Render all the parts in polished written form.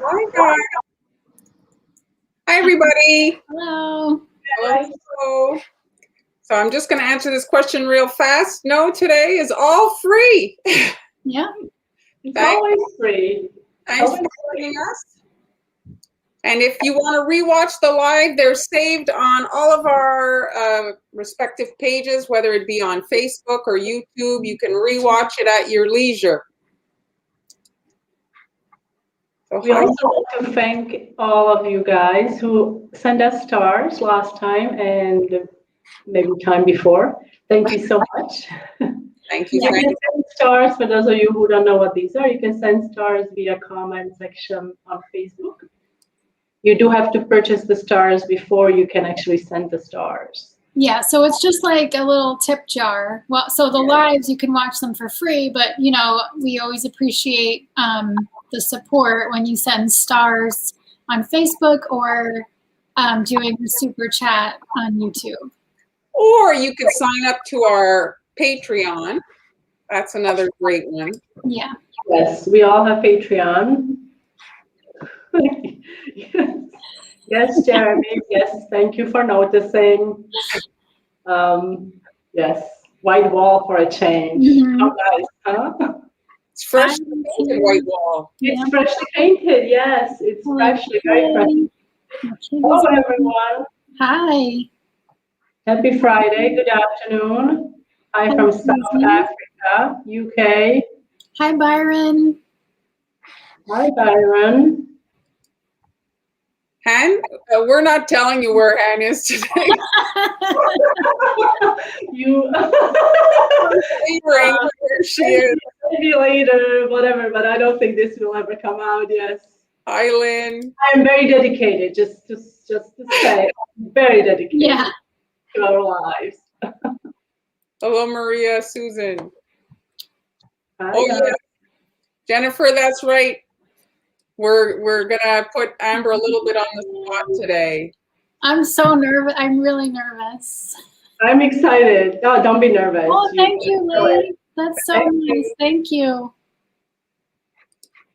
Hi, guys. Hi, everybody. Hello. Hello. So I'm just going to answer this question real fast. No, today is all free. Yeah. It's always free. Thanks for joining us. And if you want to rewatch the live, they're saved on all of our respective pages, whether it be on Facebook or YouTube. You can rewatch it at your leisure. So we also want to thank all of you guys who sent us stars last time and maybe time before. Thank you so much. Thank you. You can send stars, for those of you who don't know what these are, you can send stars via comment section on Facebook. You do have to purchase the stars before you can actually send the stars. Yeah, so it's just like a little tip jar. Well, so the lives, you can watch them for free, but, you know, we always appreciate the support when you send stars on Facebook or doing the super chat on YouTube. Or you could sign up to our Patreon. That's another great one. Yeah. Yes, we all have Patreon. Yes, Jeremy. Yes, thank you for noticing. Yes, white wall for a change. Mm-hmm. How nice, huh? It's freshly painted white wall. It's freshly painted. Yes, it's freshly, very fresh. Hello, everyone. Hi. Happy Friday. Good afternoon. Hi from South Africa, UK. Hi, Byron. Hi, Byron. Han, we're not telling you where Han is today. You. Where she is. Maybe later, whatever. But I don't think this will ever come out. Yes. Hi, Lynn. I'm very dedicated. Just to say, I'm very dedicated. Yeah. To our lives. Hello, Maria, Susan. Hi, oh guys. yeah, Jennifer, that's right. We're gonna put Amber a little bit on the spot today. I'm so nervous. I'm really nervous. I'm excited. Oh, don't be nervous. Oh, thank you, Lee. That's so nice. Thank you.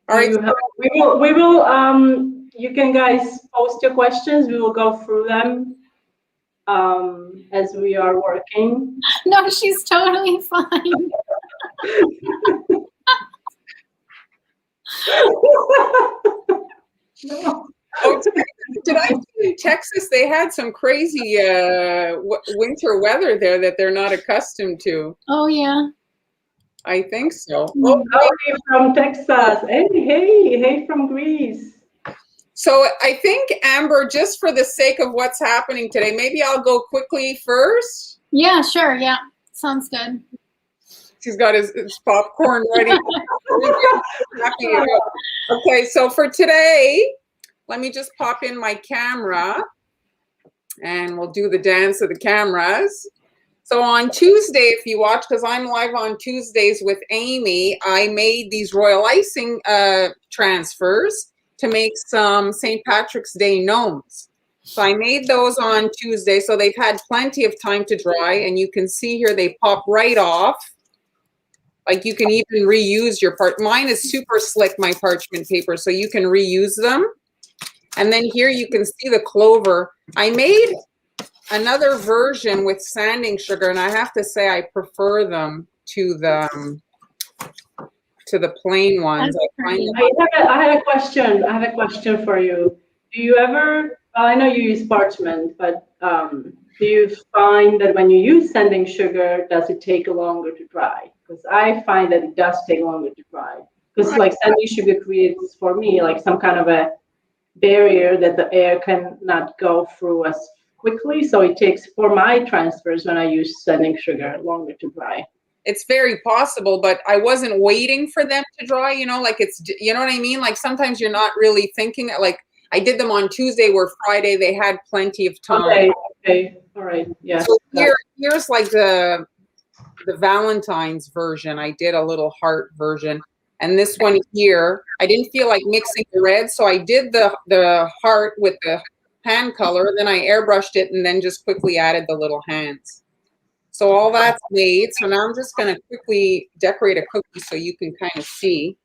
All right. We will. You can guys post your questions. We will go through them as we are working. No, she's totally fine. No. Oh, did I see in Texas they had some crazy winter weather there that they're not accustomed to? Oh yeah. I think so. Oh, hey from Texas. Hey from Greece. So I think, Amber, just for the sake of what's happening today, maybe I'll go quickly first. Yeah, sure. Yeah, sounds good. He's got his popcorn ready. Okay, so for today, let me just pop in my camera and we'll do the dance of the cameras. So on Tuesday, if you watch, because I'm live on Tuesdays with Amy, I made these royal icing transfers to make some St. Patrick's Day gnomes. So I made those on Tuesday, so they've had plenty of time to dry, and you can see here they pop right off. Like you can even reuse your part. Mine is super slick, my parchment paper, so you can reuse them. And then here you can see the clover. I made another version with sanding sugar, and I have to say I prefer them to the plain ones. I had a question. I have a question for you. Do you ever? Well, I know you use parchment, but do you find that when you use sanding sugar, does it take longer to dry? Because I find that it does take longer to dry. Because like sanding sugar creates for me like some kind of a barrier that the air cannot go through as quickly. So it takes, for my transfers when I use sanding sugar, longer to dry. It's very possible, but I wasn't waiting for them to dry, you know, like it's, you know what I mean? Like sometimes you're not really thinking, like I did them on Tuesday where Friday they had plenty of time. Okay, all right, yeah. So here's like the Valentine's version. I did a little heart version. And this one here, I didn't feel like mixing the red, so I did the heart with the hand color, then I airbrushed it and then just quickly added the little hands. So all that's made. So now I'm just going to quickly decorate a cookie so you can kind of see.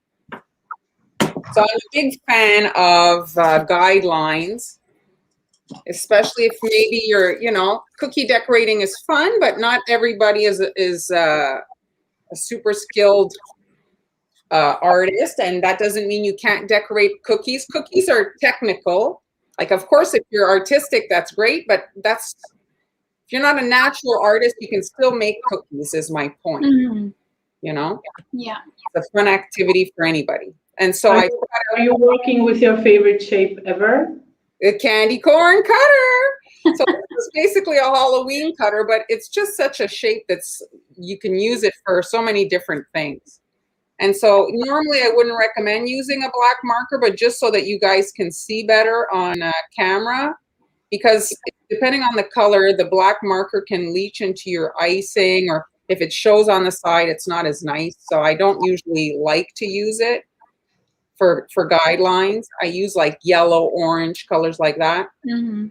So I'm a big fan of guidelines, especially if maybe you're, cookie decorating is fun, but not everybody is a super skilled artist, and that doesn't mean you can't decorate cookies. Cookies are technical. Like, of course, if you're artistic, that's great, but if you're not a natural artist, you can still make cookies, is my point. Mm-hmm. Yeah. It's a fun activity for anybody. And so are you working with your favorite shape ever? A candy corn cutter. So it's basically a Halloween cutter, but it's just such a shape you can use it for so many different things. And so normally I wouldn't recommend using a black marker, but just so that you guys can see better on camera, because depending on the color, the black marker can leach into your icing, or if it shows on the side, it's not as nice. So I don't usually like to use it for guidelines. I use like yellow, orange, colors like that. Mm-hmm.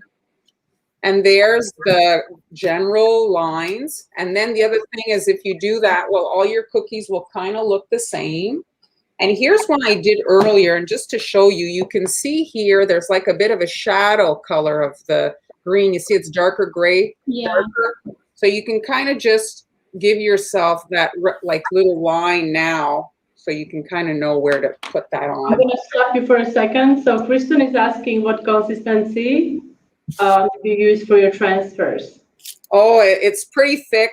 And there's the general lines. And then the other thing is, if you do that, well, all your cookies will kind of look the same. And here's one I did earlier. And just to show you, you can see here, there's like a bit of a shadow color of the green. You see it's darker gray. Yeah. Darker. So you can kind of just give yourself that like little line now, so you can kind of know where to put that on. I'm going to stop you for a second. So Kristen is asking what consistency you use for your transfers. Oh, it's pretty thick.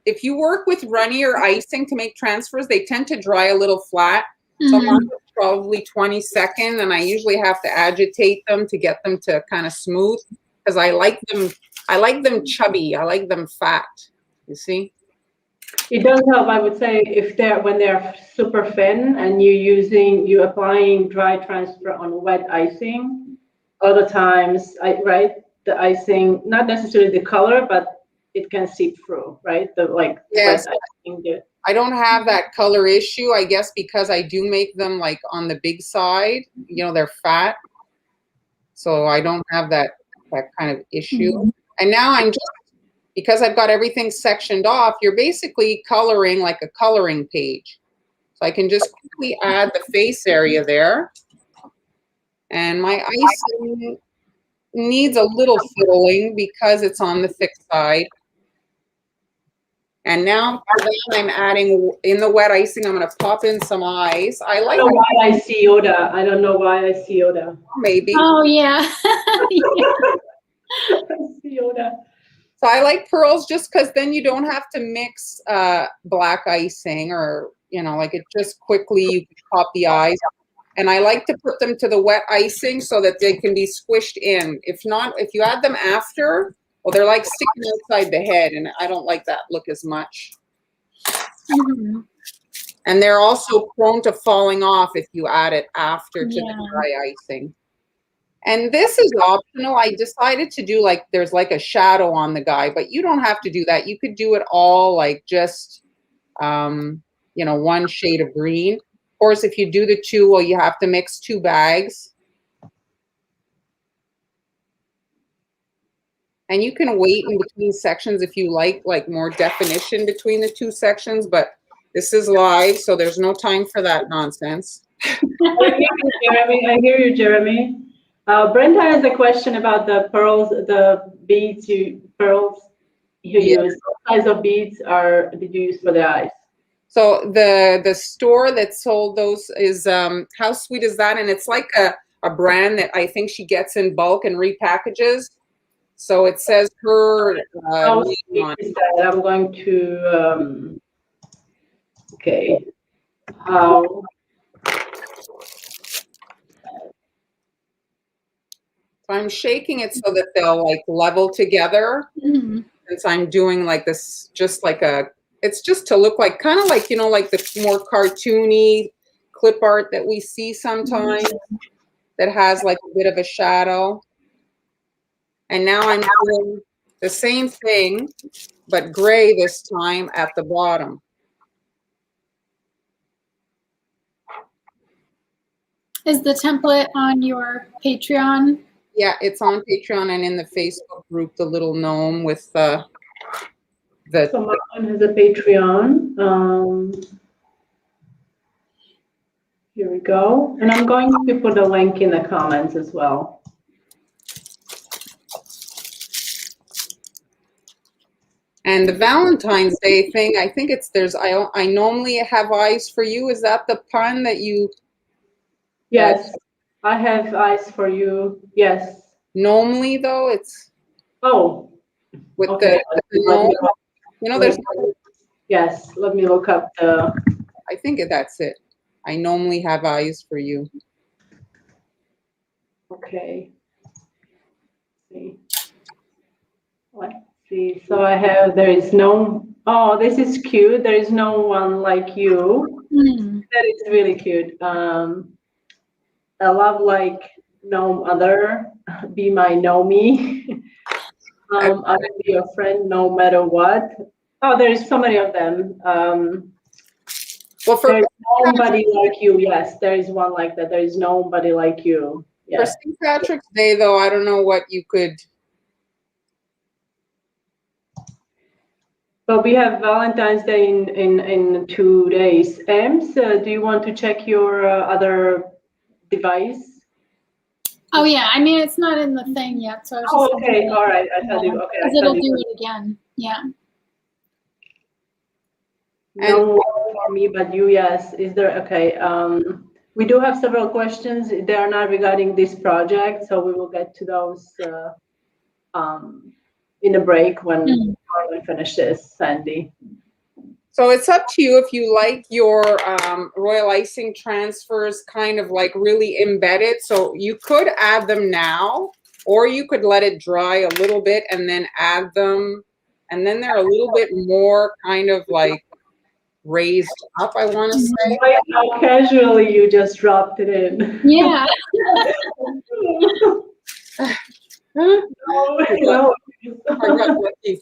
If you work with runny or icing to make transfers, they tend to dry a little flat. Mm-hmm. So mine is probably 20 seconds, and I usually have to agitate them to get them to kind of smooth, because I like them chubby. I like them fat. You see? It does help, I would say, when they're super thin and you're applying dry transfer on wet icing. Other times, the icing, not necessarily the color, but it can seep through, right? Yes. Wet icing. I don't have that color issue, I guess, because I do make them like on the big side. They're fat, so I don't have that kind of issue. Mm-hmm. And now I'm just, because I've got everything sectioned off, you're basically coloring like a coloring page. So I can just quickly add the face area there. And my icing needs a little fiddling because it's on the thick side. And now I'm adding, in the wet icing, I'm going to pop in some eyes. I don't know why I see Yoda. I don't know why I see Yoda. Maybe. Oh, yeah. I see Yoda. So I like pearls just because then you don't have to mix black icing, or, like it just quickly, you can pop the eyes. And I like to put them to the wet icing so that they can be squished in. If not, if you add them after, well, they're like sticking outside the head, and I don't like that look as much. Mm-hmm. And they're also prone to falling off if you add it after to the dry icing. And this is optional. I decided to do there's like a shadow on the guy, but you don't have to do that. You could do it all like just, one shade of green. Of course, if you do the two, well, you have to mix 2 bags. And you can wait in between sections if you like more definition between the 2 sections, but this is live, so there's no time for that nonsense. I hear you, Jeremy. Brenda has a question about the pearls, the beads you use. What size of beads did you use for the eyes? So the store that sold those is How Sweet Is That? And it's like a brand that I think she gets in bulk and repackages. So it says her How Sweet Is That? I'm going to okay. How So I'm shaking it so that they'll level together. Mm-hmm. Since I'm doing this, just it's just to look like kind of like the more cartoony clip art that we see sometimes, mm-hmm. that has a bit of a shadow. And now I'm doing the same thing, but gray this time at the bottom. Is the template on your Patreon? Yeah, it's on Patreon and in the Facebook group, the little gnome with So Martin has a Patreon. Here we go. And I'm going to put a link in the comments as well. And the Valentine's Day thing, I think it's I normally have eyes for you. Is that the pun that you? Yes, I have eyes for you. Yes. Normally though, it's with okay. the gnome. You know, there's. Yes, let me look up the. I think that's it. I normally have eyes for you. Okay. Let's see. So I have, there is no, oh, this is cute. There is no one like you. That is really cute. I love like no other, be my know me. I will be your friend no matter what. Oh, there is so many of them. Well, there's nobody like you. Yes, there is one like that. There is nobody like you. Yeah. For St. Patrick's Day, though, I don't know what you could. But we have Valentine's Day in 2 days. Ems, do you want to check your other device? Oh yeah, I mean it's not in the thing yet, so. Okay, all right. I thought you. Okay, because it'll do it again. Yeah. No for me, but you, yes. Is there? Okay. We do have several questions. They are not regarding this project, so we will get to those in a break when we finish this, Sandy. So it's up to you if you like your royal icing transfers kind of like really embedded. So you could add them now, or you could let it dry a little bit and then add them. And then they're a little bit more kind of like raised up, I want to say. How casually you just dropped it in. Yeah. No. I got lucky.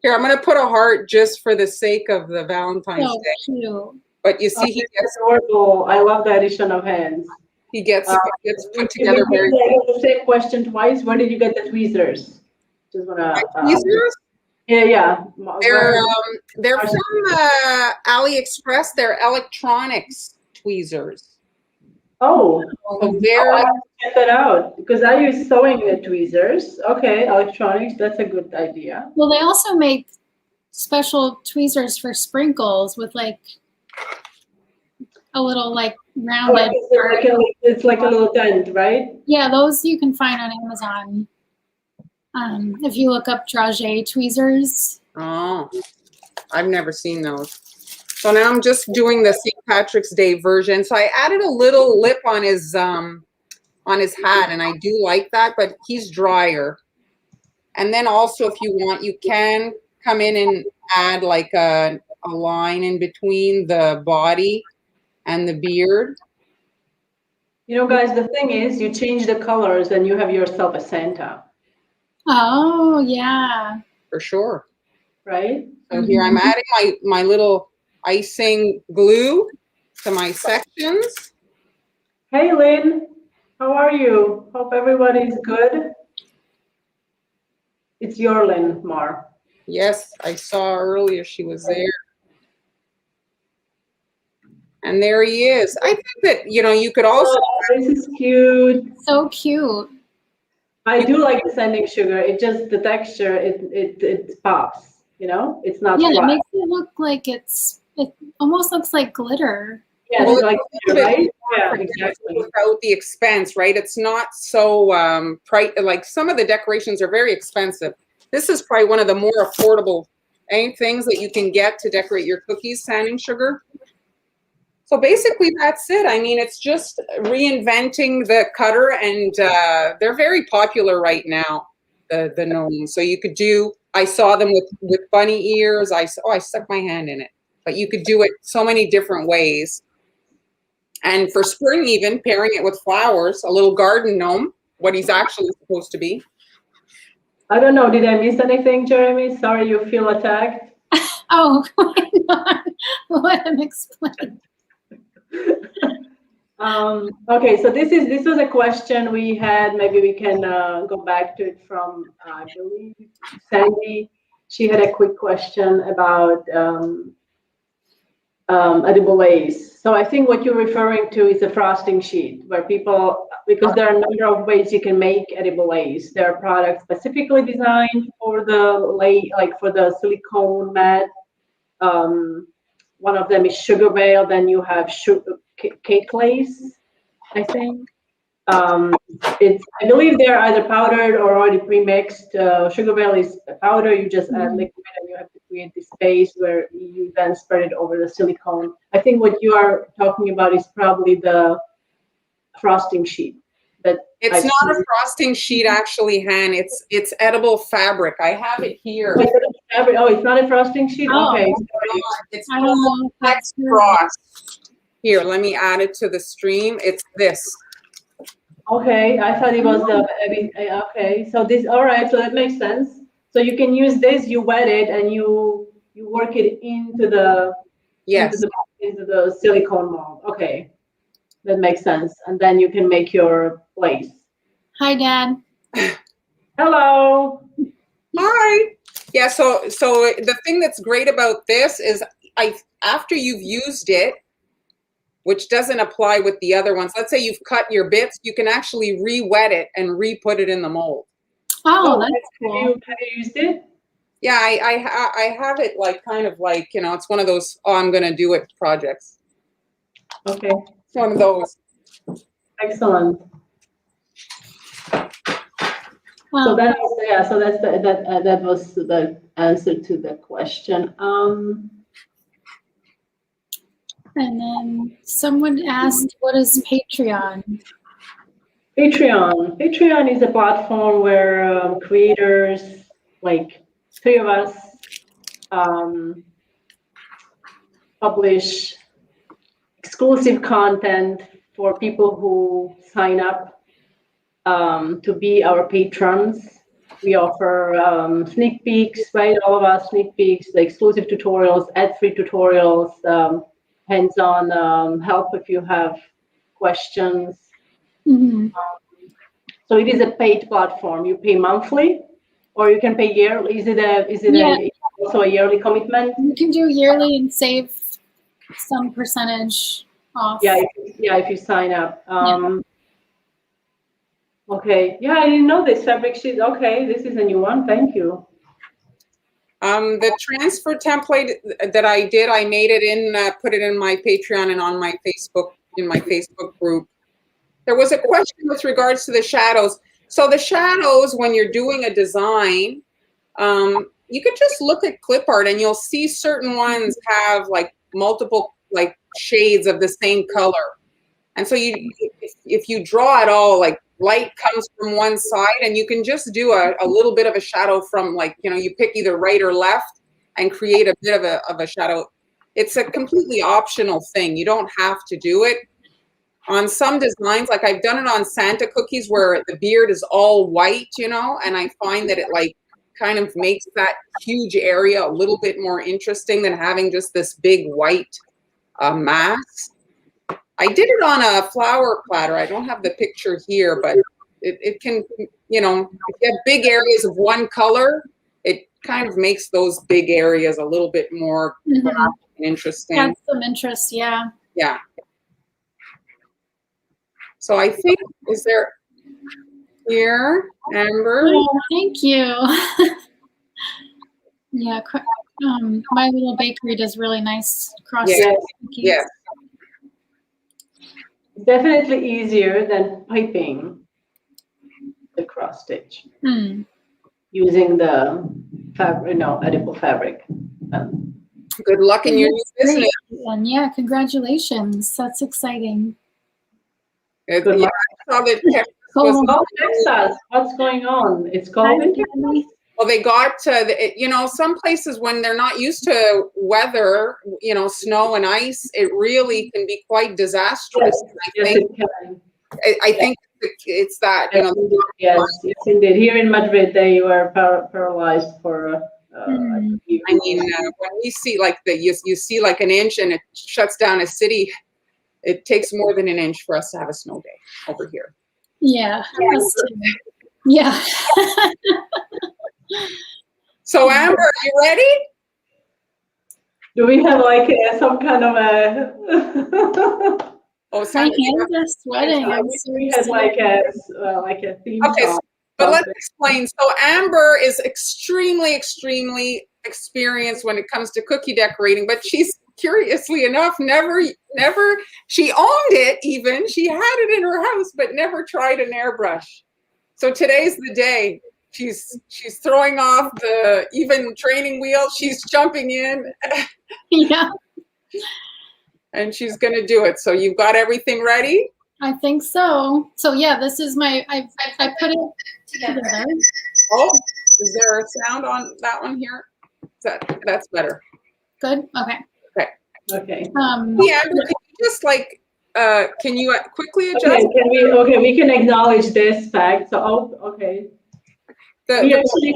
Here, I'm going to put a heart just for the sake of the Valentine's Day. Cute. But you see, he gets adorable. I love the addition of hands. He gets put together very. The same question twice. Where did you get the tweezers? Just wanna. Tweezers? Yeah. They're from AliExpress. They're electronics tweezers. Oh, I have to check that out because I use sewing tweezers. Okay, electronics. That's a good idea. Well, they also make special tweezers for sprinkles with like a little like rounded. It's like a little dent, right? Yeah, those you can find on Amazon. If you look up dragé tweezers. Oh, I've never seen those. So now I'm just doing the St. Patrick's Day version. So I added a little lip on his hat, and I do like that, but he's drier. And then also, if you want, you can come in and add like a line in between the body and the beard. You know, guys, the thing is, you change the colors, and you have yourself a Santa. Oh yeah, for sure. Right. So here I'm adding my little icing glue to my sections. Hey Lynn, how are you? Hope everybody's good. It's your Lynn, Mar. Yes, I saw earlier she was there. And there he is. I think that, you know, you could also. Oh, this is cute. So cute. I do like the sanding sugar. It just, the texture, it pops, you know? It's not flat. Yeah, it makes it look like it almost looks like glitter. Yeah, well, like right? Yeah, exactly. Without the expense, right? It's not so like some of the decorations are very expensive. This is probably one of the more affordable things that you can get to decorate your cookies, sanding sugar. So basically that's it. I mean, it's just reinventing the cutter, and they're very popular right now, the gnomes. So you could do, I saw them with bunny ears. I stuck my hand in it. But you could do it so many different ways. And for spring even, pairing it with flowers, a little garden gnome, what he's actually supposed to be. I don't know. Did I miss anything, Jeremy? Sorry you feel attacked. Oh, why not? Let him explain. Okay, so this was a question we had. Maybe we can go back to it from, I believe, Sandy. She had a quick question about edible lace. So I think what you're referring to is a frosting sheet where people, because there are a number of ways you can make edible lace. There are products specifically designed for the like for the silicone mat. One of them is sugar bale. Then you have cake lace, I think. I believe they're either powdered or already pre-mixed. Sugar bale is a powder. You just add liquid and you have to create this space where you then spread it over the silicone. I think what you are talking about is probably the frosting sheet. It's not a frosting sheet, actually, Han. It's edible fabric. I have it here. Oh, it's not a frosting sheet? Oh. Okay. It's called Flex Frost. Here, let me add it to the stream. It's this. Okay, I thought it was okay. So this, all right, so that makes sense. So you can use this, you wet it, and you work it into the into the silicone mold. Okay, that makes sense. And then you can make your lace. Hi, Dad. Hello. Hi. Yeah. So the thing that's great about this is after you've used it, which doesn't apply with the other ones. Let's say you've cut your bits, you can actually re-wet it and re-put it in the mold. Oh, that's cool. Have you used it? Yeah, I have it like kind of like, you know, it's one of those, oh, I'm going to do it projects. Okay. It's one of those. Excellent. So that was, yeah, so that's that was the answer to the question. And then someone asked, what is Patreon? Patreon is a platform where creators, like 3 of us, publish exclusive content for people who sign up to be our patrons. We offer sneak peeks, right? All of us sneak peeks, the exclusive tutorials, ad-free tutorials, hands-on help if you have questions. Mm-hmm. So it is a paid platform. You pay monthly, or you can pay yearly. Is it also a yearly commitment? You can do yearly and save some percentage off. Yeah, if you sign up. Okay. Yeah, I didn't know this fabric sheet. Okay, this is a new one. Thank you. The transfer template that I did, I made it in, put it in my Patreon and on my Facebook, in my Facebook group. There was a question with regards to the shadows. So the shadows, when you're doing a design, you could just look at clip art and you'll see certain ones have like multiple like shades of the same color. And so if you draw it all, like light comes from one side and you can just do a little bit of a shadow from, like, you know, you pick either right or left and create a bit of a shadow. It's a completely optional thing. You don't have to do it. On some designs, like I've done it on Santa cookies where the beard is all white, you know, and I find that it like kind of makes that huge area a little bit more interesting than having just this big white mass. I did it on a flower platter. I don't have the picture here, but it can, you know, if you have big areas of one color, it kind of makes those big areas a little bit more interesting. That's some interest, yeah. Yeah. So I think, is there here, Amber? Oh, thank you. Yeah, my little bakery does really nice cross stitch cookies. Yes. Definitely easier than piping the cross stitch using the fabric, edible fabric. Good luck in your new business. And yeah, congratulations. That's exciting. Good luck. I saw that Texas, what's going on? It's cold in Texas? Well, they got, you know, some places when they're not used to weather, you know, snow and ice, it really can be quite disastrous. Yes, it can. I think it's that, you know. Yes, indeed. Here in Madrid, they were paralyzed for. I mean, when we see like you see like an inch and it shuts down a city, it takes more than an inch for us to have a snow day over here. Yeah. Yeah. So Amber, are you ready? Do we have like some kind of a? Oh, My Sandra, hands are sweating. I I'm wish so we had like a theme okay, song. but let's something. explain. So Amber is extremely, extremely experienced when it comes to cookie decorating, but she's curiously enough never, she owned it even. She had it in her house, but never tried an airbrush. So today's the day. She's throwing off the even training wheel. She's jumping in. Yeah, And she's going to do it. So you've got everything ready? I think so. So yeah, this is my, I put it together. Oh, is there a sound on that one here? That's better. Good, okay. Okay. Yeah, can you just like, can you quickly adjust? Okay. We can acknowledge this fact. So okay. We actually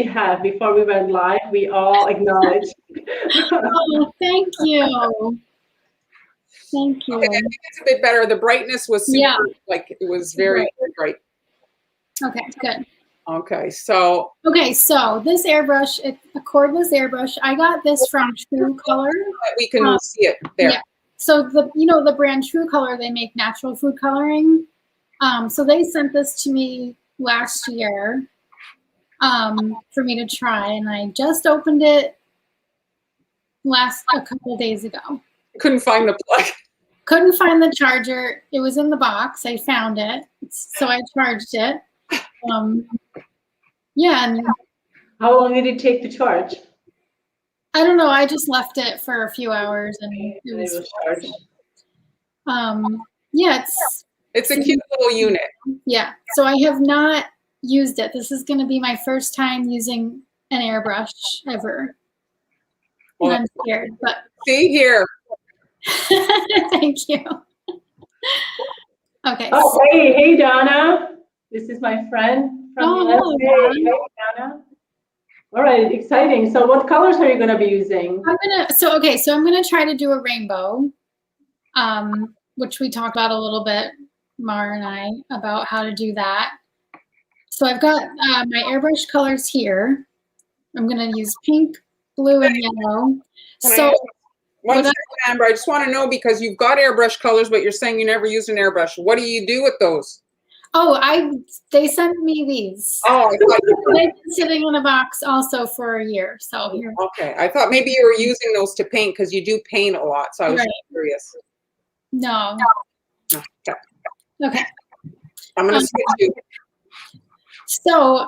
have before we went live. We all acknowledged. Oh, thank you. Thank you. Okay, I think it's a bit better. The brightness was super, Yeah. like it was very bright. Okay, good. Okay, so this airbrush, it's a cordless airbrush. I got this from True Color. we can see it there. Yeah. So the brand True Color, they make natural food coloring. So they sent this to me last year for me to try, and I just opened it a couple of days ago. Couldn't find the plug. Couldn't find the charger. It was in the box. I found it, so I charged it. Yeah. And how long did it take to charge? I don't know. I just left it for a few hours, and it was charged. Yeah, it's a cute little unit. Yeah. So I have not used it. This is going to be my first time using an airbrush ever. Well, and I'm scared, but see here. thank you. Okay. Oh, hey, Donna. This is my friend from hello, hey, Donna. All right, exciting. So what colors are you going to be using? I'm going to try to do a rainbow, which we talked about a little bit, Mar and I, about how to do that. So I've got my airbrush colors here. I'm going to use pink, blue, and yellow. One second, Amber, I just want to know, because you've got airbrush colors, but you're saying you never used an airbrush. What do you do with those? Oh, they sent me these. Oh, I thought they've been sitting in a box also for a year. So here. Okay, I thought maybe you were using those to paint, because you do paint a lot. So I was curious. No. Okay. I'm going to switch you. So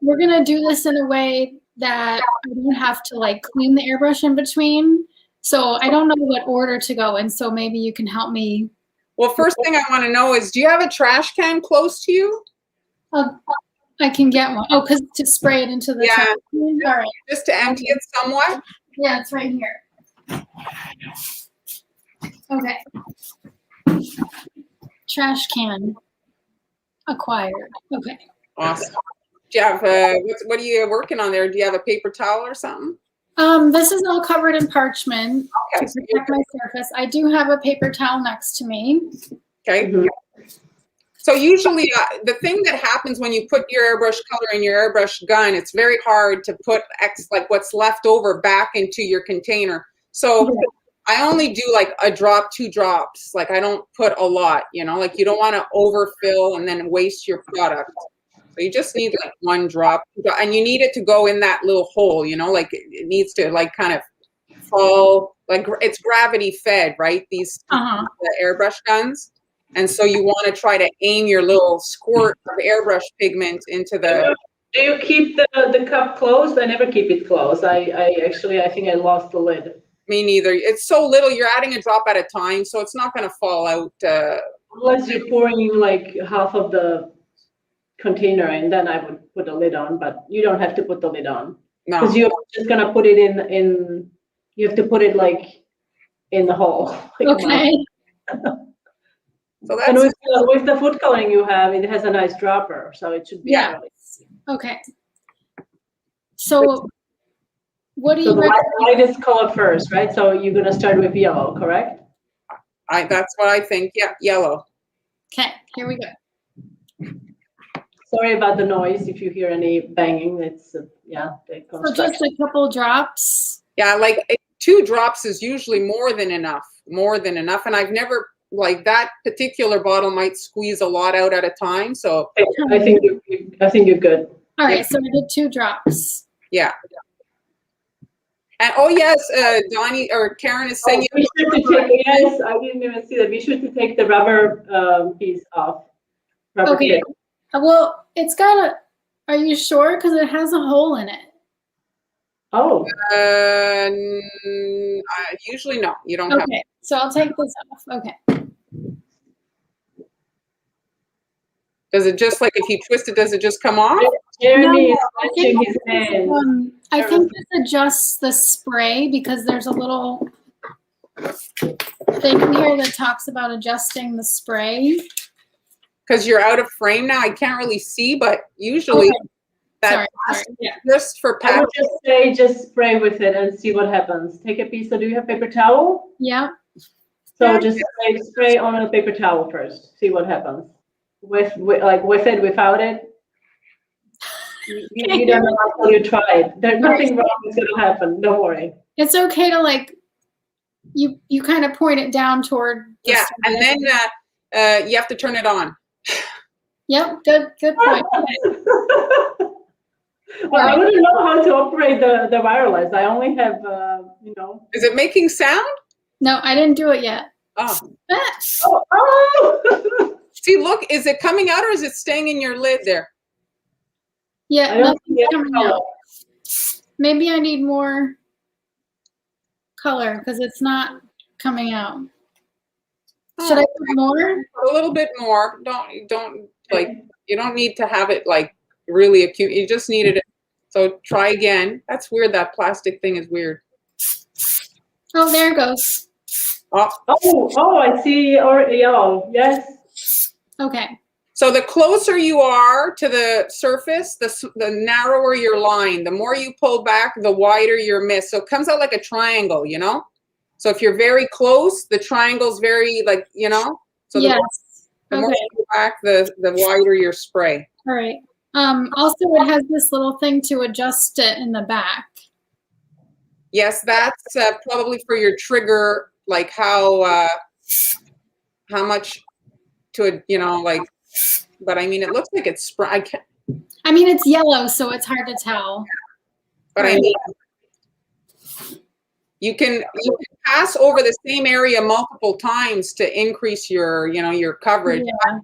we're going to do this in a way that I don't have to like clean the airbrush in between. So I don't know what order to go in. So maybe you can help me. Well, first thing I want to know is, do you have a trash can close to you? I can get one. Oh, because to spray it into the trash can? All right. Just to empty it somewhat? Yeah, it's right here. Okay. Trash can acquired. Okay. Awesome. Do you have what are you working on there? Do you have a paper towel or something? This is all covered in parchment to protect my surface. I do have a paper towel next to me. Okay. So usually the thing that happens when you put your airbrush color in your airbrush gun, it's very hard to put like what's left over back into your container. So I only do like a drop, 2 drops. Like I don't put a lot, like you don't want to overfill and then waste your product. So you just need like 1 drop, and you need it to go in that little hole, like it needs to like kind of fall, like it's gravity fed, right? These the airbrush guns. And so you want to try to aim your little squirt of airbrush pigment into the... Do you keep the cup closed? I never keep it closed. I think I lost the lid. Me neither. It's so little, you're adding a drop at a time, so it's not going to fall out. Unless you're pouring like half of the container, and then I would put a lid on, but you don't have to put the lid on. No. Because you're just going to put it in, you have to put it like in the hole. Okay. So that's, and with the food coloring you have, it has a nice dropper, so it should be. Yeah. Okay. So what do you recommend? The lightest color first, right? So you're going to start with yellow, correct? That's what I think. Yeah, yellow. Okay, here we go. sorry about the noise. If you hear any banging, it's yeah. So just a couple drops. Yeah, like 2 drops is usually more than enough. More than enough, and I've never like that particular bottle might squeeze a lot out at a time. So I think you're good. All right, so I did 2 drops. Yeah. And oh yes, Donnie or Karen is saying. We should to take, yes, I didn't even see that. We should to take the rubber piece off. Rubber Okay. tip. Well, it's got a. Are you sure? Because it has a hole in it. Oh. Usually no, you don't have. Okay, so I'll take this off. Okay. Does it just like if you twist it, does it just come off? Jeremy is I touching think his hand. I think this adjusts the spray because there's a little thing here that talks about adjusting the spray. Because you're out of frame now, I can't really see, but usually that Sorry. Yeah. just for I would packaging. just say, just spray with it and see what happens. Take a piece. So do you have paper towel? Yeah. So just spray on a paper towel first. See what happens. With it, without it. You don't know until you try it. There's nothing wrong is going to happen. Don't worry. It's okay to like, you kind of point it down toward. Yeah, and then you have to turn it on. Yep. Good point. Well, I wouldn't know how to operate the wireless. I only have, Is it making sound? No, I didn't do it yet. Oh. Oh. See, look, is it coming out or is it staying in your lid there? Yeah, I don't nothing's see coming color. out. Maybe I need more color because it's not coming out. Should I put more? A little bit more. Don't like, you don't need to have it like really acute. You just needed it. So try again. That's weird. That plastic thing is weird. Oh, there it goes. Oh, I see. Or yellow. Yes. Okay. So the closer you are to the surface, the narrower your line. The more you pull back, the wider your mist. So it comes out like a triangle, you know? So if you're very close, the triangle's very like, you know? So yes. the more you pull back, the wider your spray. All right. Also, it has this little thing to adjust it in the back. Yes, that's probably for your trigger, like how much to, you know, like, but I mean, it looks like it's spray. I mean, it's yellow, so it's hard to tell. But I mean, you can pass over the same area multiple times to increase your, you know, your coverage. Yeah.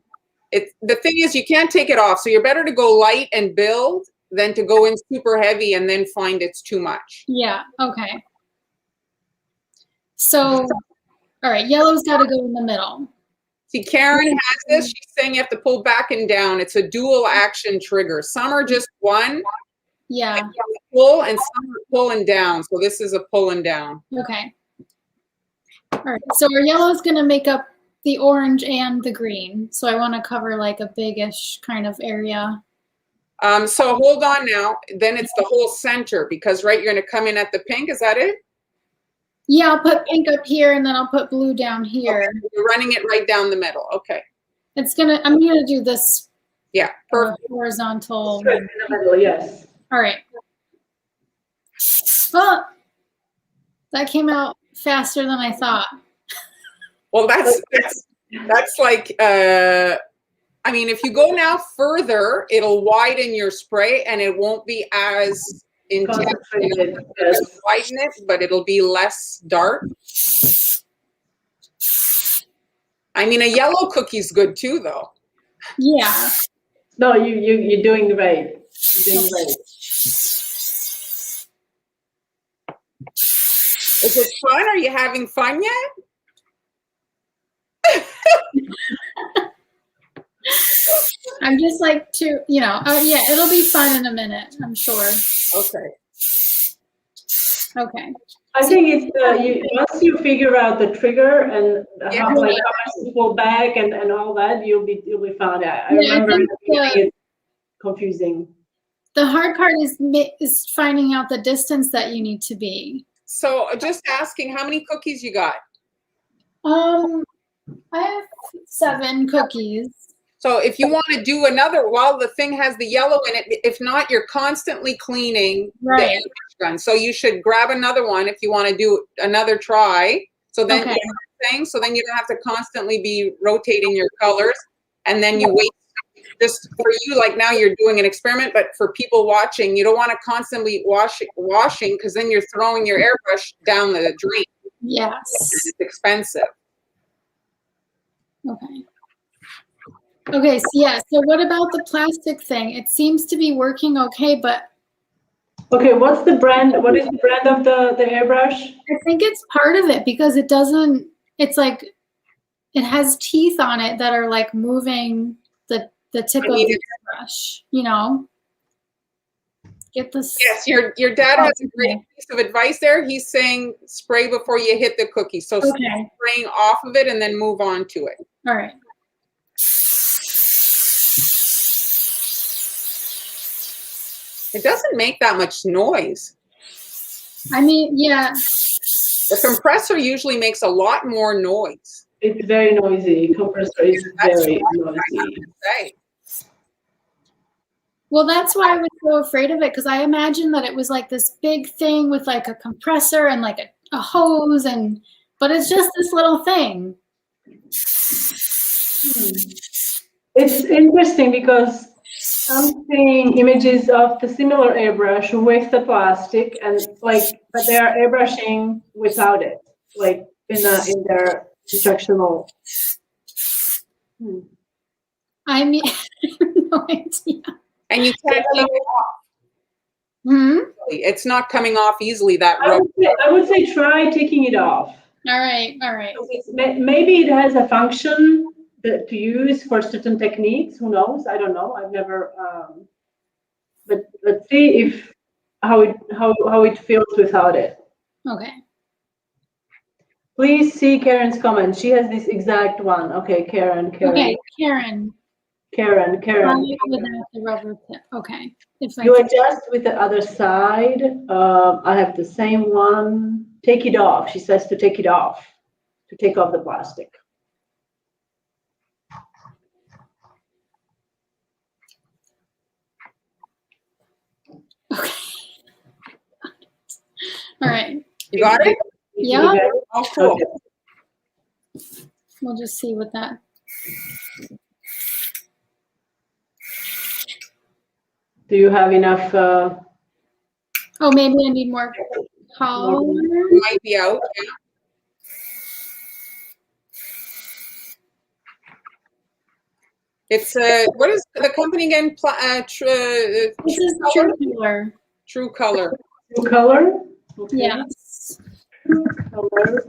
The thing is, you can't take it off. So you're better to go light and build than to go in super heavy and then find it's too much. Yeah. Okay. So, all right, yellow's got to go in the middle. See, Karen has this. She's saying you have to pull back and down. It's a dual action trigger. Some are just one. Yeah. Like pull, and some are pulling down. So this is a pulling down. Okay. All right. So our yellow is going to make up the orange and the green. So I want to cover like a big-ish kind of area. So hold on now. Then it's the whole center because, right, you're going to come in at the pink. Is that it? Yeah, I'll put pink up here and then I'll put blue down here. Okay. You're running it right down the middle. Okay. I'm gonna do this. Yeah, perfect. Horizontal. Straight in the middle, yes. All right. Oh, that came out faster than I thought. Well, that's like, I mean, if you go now further, it'll widen your spray and it won't be as intense. Concentrated, It'll yes. widen it, but it'll be less dark. I mean, a yellow cookie's good too, though. Yeah. No, you're doing right. You're doing right. Is it fun? Are you having fun yet? I'm just like yeah, it'll be fun in a minute, I'm sure. Okay. Okay. I think it's once you figure out the trigger and how much to pull back and all that, you'll be fine. I remember it's confusing. The hard part is finding out the distance that you need to be. So just asking, how many cookies you got? I have 7 cookies. So if you want to do another, while the thing has the yellow in it, if not, you're constantly cleaning the airbrush gun. So you should grab another one if you want to do another try. So then, Okay. you know what I'm saying? So then you don't have to constantly be rotating your colors, and then you wait. Just for you, like now you're doing an experiment, but for people watching, you don't want to constantly washing because then you're throwing your airbrush down the drain. Yes. It's expensive. Okay. Okay, so yeah, so what about the plastic thing? It seems to be working okay, but Okay, what's the brand? What is the brand of the airbrush? I think it's part of it because it doesn't, it's like, it has teeth on it that are like moving the tip of the brush, you know? Get this. Yes, your dad has a great piece of advice there. He's saying spray before you hit the cookie. So spraying off of it and then move on to it. All right. It doesn't make that much noise. I mean, yeah. The compressor usually makes a lot more noise. It's very noisy. Compressor is very noisy. Well, that's why I was so afraid of it, because I imagined that it was like this big thing with like a compressor and like a hose, but it's just this little thing. It's interesting because I'm seeing images of the similar airbrush with the plastic, and like, but they are airbrushing without it, like in their instructional. I mean, I have no idea. And you can't take it off. It's not coming off easily, that rope. I would say try taking it off. All right, all right. Maybe it has a function to use for certain techniques. Who knows? I don't know. I've never. But let's see how it feels without it. Okay. Please see Karen's comment. She has this exact one. Okay, Karen. Okay, Karen. Karen. Without the rubber tip. Okay. You adjust with the other side. I have the same one. Take it off. She says to take it off, to take off the plastic. Okay. All right. You got it? Yeah. Oh, cool. Okay. We'll just see what that. Do you have enough? Oh, maybe I need more color. Might be out. Yeah. It's what is the company again? This is True Color. True Color. True Color. Okay. Yes. True Color.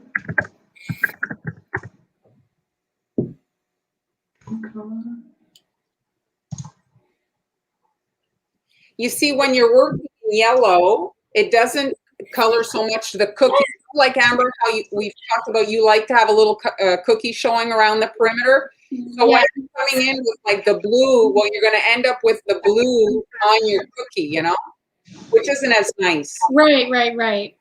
You see, when you're working in yellow, it doesn't color so much the cookie. Like Amber, how we've talked about, you like to have a little cookie showing around the perimeter. So when you're coming in with like the blue, well, you're going to end up with the blue on your cookie, you know, which isn't as nice. Right.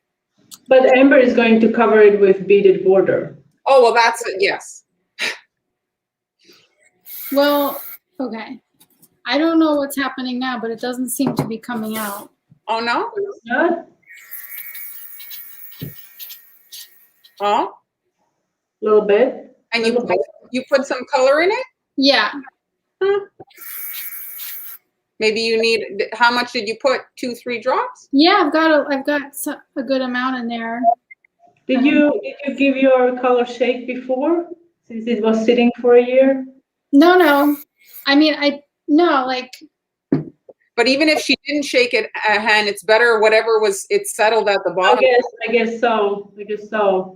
But Amber is going to cover it with beaded border. Oh, well, that's it. Yes. Well, okay. I don't know what's happening now, but it doesn't seem to be coming out. Oh, no? Not? Oh? A little bit. And you put some color in it? Yeah. Huh. Maybe you need, how much did you put? 2-3 drops? Yeah, I've got a good amount in there. Did you give your color shake before, since it was sitting for a year? No. I mean, like. But even if she didn't shake it a hand, it's better whatever it's settled at the bottom. I guess so.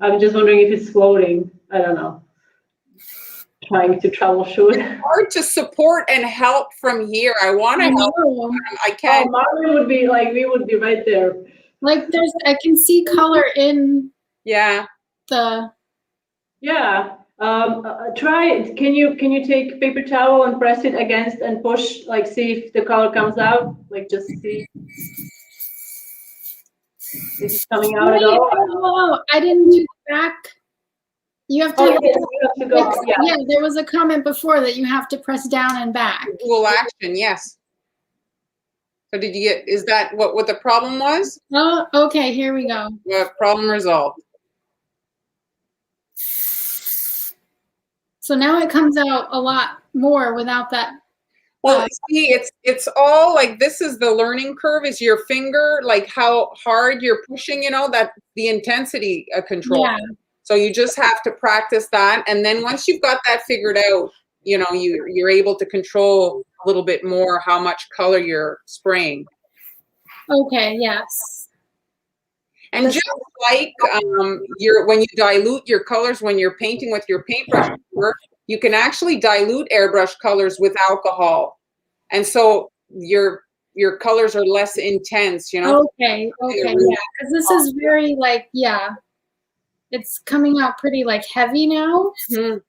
I'm just wondering if it's floating. I don't know. Trying to troubleshoot. It's hard to support and help from here. I want to help. I can't. Marvin would be like, we would be right there. Like I can see color in. Yeah. Yeah. Try it. Can you take paper towel and press it against and push, like see if the color comes out? Like just see. Is it coming out at all? Oh, I didn't do the back. You have to. Oh, yes, you have to go. Yeah. Yeah, there was a comment before that you have to press down and back. Dual action, yes. So did you get, is that what the problem was? Oh, okay, here we go. Problem resolved. So now it comes out a lot more without that. Well, see, it's all like, this is the learning curve, is your finger, like how hard you're pushing, you know, that the intensity control. Yeah. So you just have to practice that. And then once you've got that figured out, you know, you're able to control a little bit more how much color you're spraying. Okay, yes. And just like when you dilute your colors, when you're painting with your paintbrush, you can actually dilute airbrush colors with alcohol. And so your colors are less intense, you know? Okay, yeah. Because this is very like, yeah. It's coming out pretty like heavy now. Mm-hmm.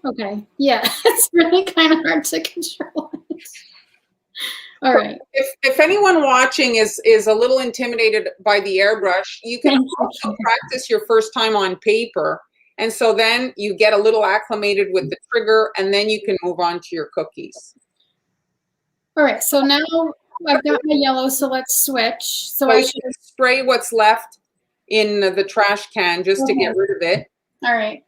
Okay. Yeah, it's really kind of hard to control it. All right. If anyone watching is a little intimidated by the airbrush, you can also practice your first time on paper. And so then you get a little acclimated with the trigger, and then you can move on to your cookies. All right, so now I've got my yellow, so let's switch. So I should spray what's left in the trash can just to get rid of it. All right.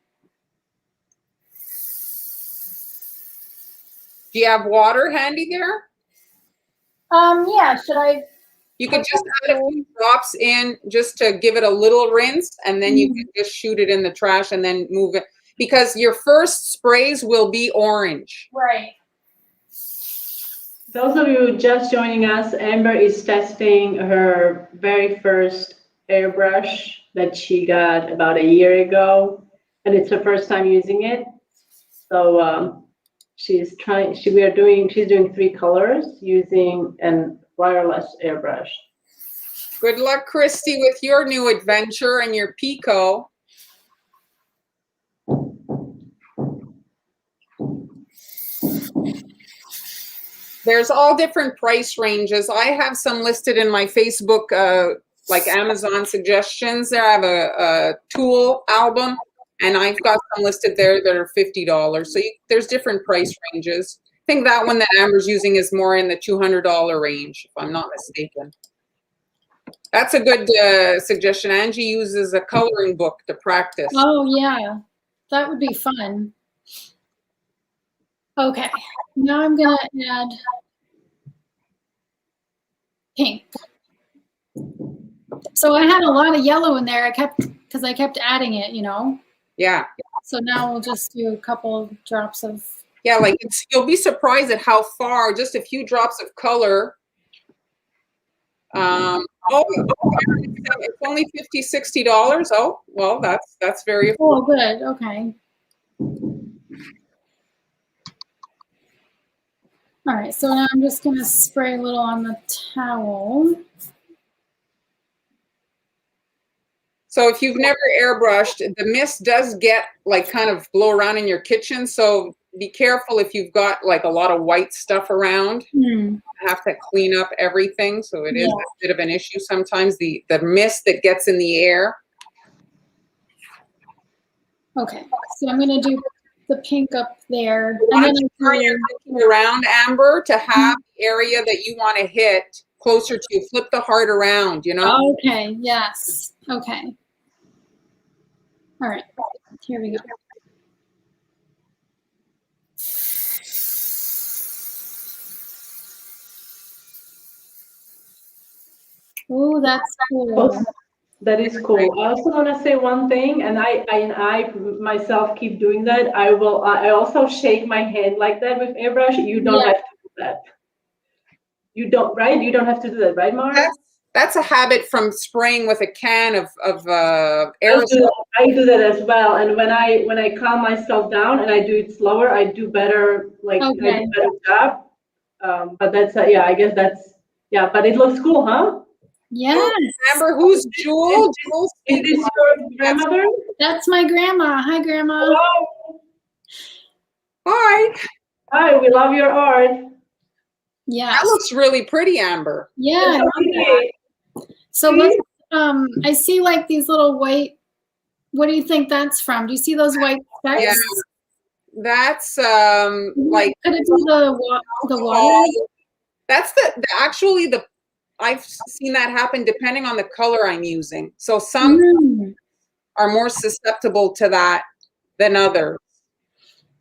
Do you have water handy there? Yeah, should I? You could just add a few drops in just to give it a little rinse, and then you can just shoot it in the trash and then move it. Because your first sprays will be orange. Right. Those of you just joining us, Amber is testing her very first airbrush that she got about a year ago, and it's her first time using it. So she's doing 3 colors using a wireless airbrush. Good luck, Christy, with your new adventure and your Pico. There's all different price ranges. I have some listed in my Facebook, like Amazon suggestions. There I have a tool album, and I've got some listed there that are $50. So there's different price ranges. I think that one that Amber's using is more in the $200 range, if I'm not mistaken. That's a good suggestion. Angie uses a coloring book to practice. Oh, yeah. That would be fun. Okay. Now I'm going to add pink. So I had a lot of yellow in there. Because I kept adding it, you know? Yeah. So now we'll just do a couple drops of. Yeah, like you'll be surprised at how far just a few drops of color. It's only $50–$60. Oh, well, that's very affordable. Oh, good. Okay. All right, so now I'm just going to spray a little on the towel. So if you've never airbrushed, the mist does get like kind of blow around in your kitchen. So be careful if you've got like a lot of white stuff around. You have to clean up everything. So it is a bit of an issue sometimes, the mist that gets in the air. Okay, so I'm going to do the pink up there. Once you're looking around, Amber, to have the area that you want to hit closer to you, flip the heart around, you know? Okay, yes. Okay. All right, here we go. Oh, that's cool. That is cool. I also want to say one thing, and I myself keep doing that. I also shake my hand like that with airbrush. You don't have to do that. You don't, right? You don't have to do that, right, Mara? That's a habit from spraying with a can of aerosol. I do that as well. And when I calm myself down and I do it slower, I do better. Like I do a better job. But that's I guess that's But it looks cool, huh? Yes. Amber, who's Jewel? Is this your grandmother? That's my grandma. Hi, Grandma. Hello. Hi. Hi, we love your art. Yeah. That looks really pretty, Amber. Yeah. Okay. So let's I see like these little white, what do you think that's from? Do you see those white specks? Yeah, that's like Could it be the water? That's actually I've seen that happen depending on the color I'm using. So some are more susceptible to that than others.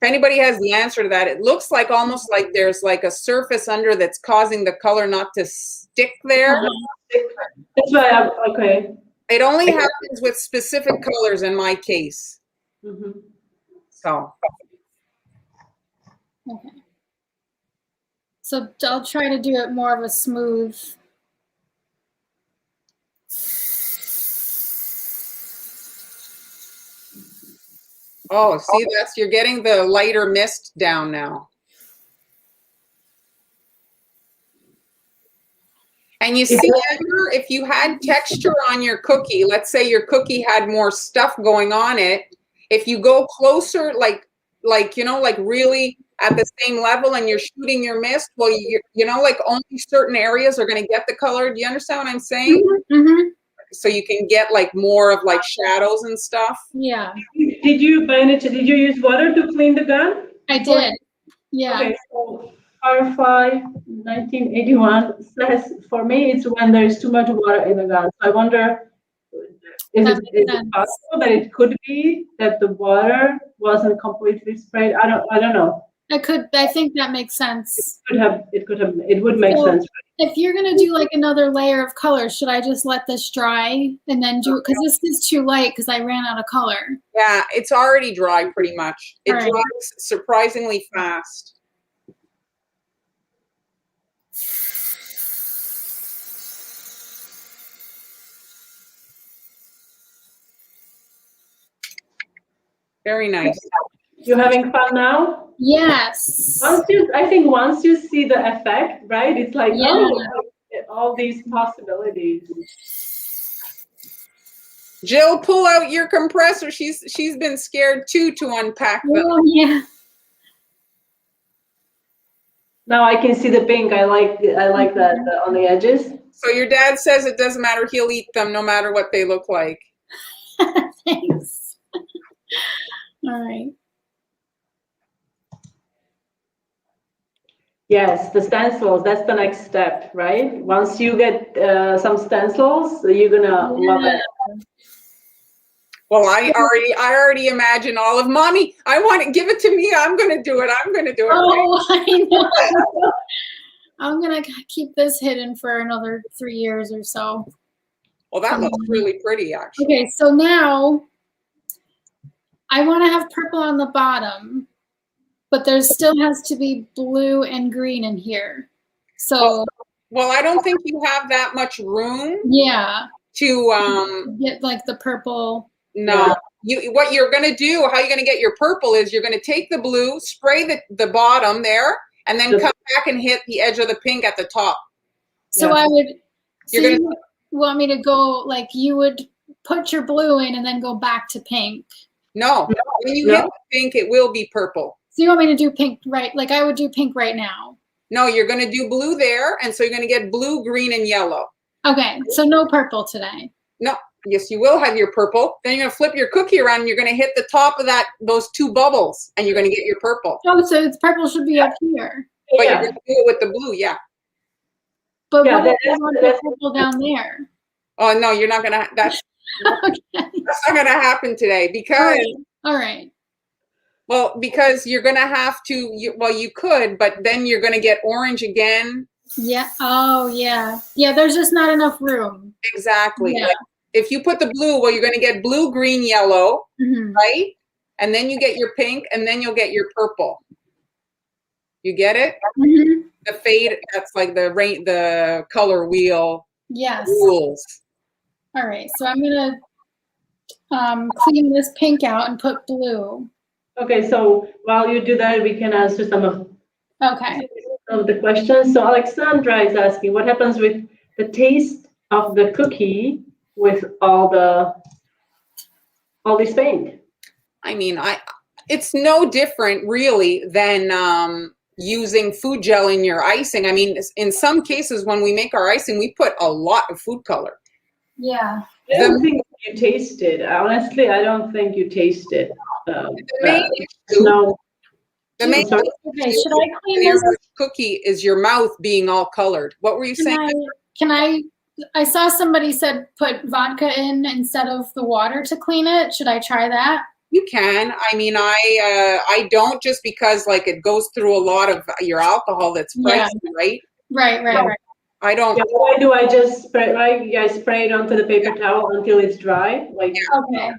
If anybody has the answer to that, it looks like almost like there's like a surface under that's causing the color not to stick there. That's why I'm okay. It only happens with specific colors in my case. So. Okay. So I'll try to do it more of a smooth. Oh, see, you're getting the lighter mist down now. And you see, Amber, if you had texture on your cookie, let's say your cookie had more stuff going on it, if you go closer, like really at the same level and you're shooting your mist, well, like only certain areas are going to get the color. Do you understand what I'm saying? So you can get like more of like shadows and stuff. Yeah. Did you use water to clean the gun? I did. Yeah. Okay, so Firefly 1981 says, for me, it's when there's too much water in the gun. So I wonder, is it possible that it could be that the water wasn't completely sprayed? I don't know. I think that makes sense. It would make sense. If you're gonna do like another layer of color, should I just let this dry and then do it? Because this is too light because I ran out of color. Yeah, it's already dry pretty much. It dries surprisingly fast. Very nice. You having fun now? Yes. I think once you see the effect, right? It's like, all these possibilities. Jill, pull out your compressor. She's been scared too to unpack them. Oh, yeah. Now I can see the pink. I like that on the edges. So your dad says it doesn't matter. He'll eat them no matter what they look like. Thanks. All right. Yes, the stencils, that's the next step, right? Once you get some stencils, you're gonna love it. Well, I already imagine all of, Mommy, I want it, give it to me. I'm gonna do it. Oh, I know. I'm gonna keep this hidden for another 3 years or so. Well, that looks really pretty, actually. Okay, so now I want to have purple on the bottom, but there still has to be blue and green in here. So, well, I don't think you have that much room. Yeah. To get like the purple. No. Yeah. What you're gonna do? How you're gonna get your purple is you're gonna take the blue, spray the bottom there, and then come back and hit the edge of the pink at the top. So I would. You want me to go like you would put your blue in and then go back to pink? No. When you hit the pink, it will be purple. So you want me to do pink, right? Like I would do pink right now. No, you're going to do blue there, and so you're going to get blue, green, and yellow. Okay, so no purple today. No, yes, you will have your purple. Then you're going to flip your cookie around, and you're going to hit the top of those two bubbles, and you're going to get your purple. Oh, so its purple should be up here. But you're going to do it with the blue, yeah. But what if I want the purple down there? Oh no, you're not going to. That's not going to happen today because. All right. Well, because you're going to have to, you could, but then you're going to get orange again. Yeah. Oh, yeah. Yeah, there's just not enough room. Exactly. Yeah. Like if you put the blue, well, you're going to get blue, green, yellow, right? And then you get your pink, and then you'll get your purple. You get it? The fade, that's like the color wheel rules. All right. So I'm going to clean this pink out and put blue. Okay, so while you do that, we can answer some of the questions. So Alexandra is asking, what happens with the taste of the cookie with all this paint? I mean, it's no different really than using food gel in your icing. I mean, in some cases when we make our icing, we put a lot of food color. Yeah. I don't think you tasted. Honestly, I don't think you tasted The main issue, snow. the main sorry? Okay, should I clean your this? cookie is your mouth being all colored. What were you saying? I saw somebody said put vodka in instead of the water to clean it. Should I try that? You can. I mean, I don't, just because like it goes through a lot of your alcohol that's pricey, right? Right. I don't. Yeah, what I do, I just spray, right? Yeah, I spray it onto the paper towel until it's dry. Like, Okay.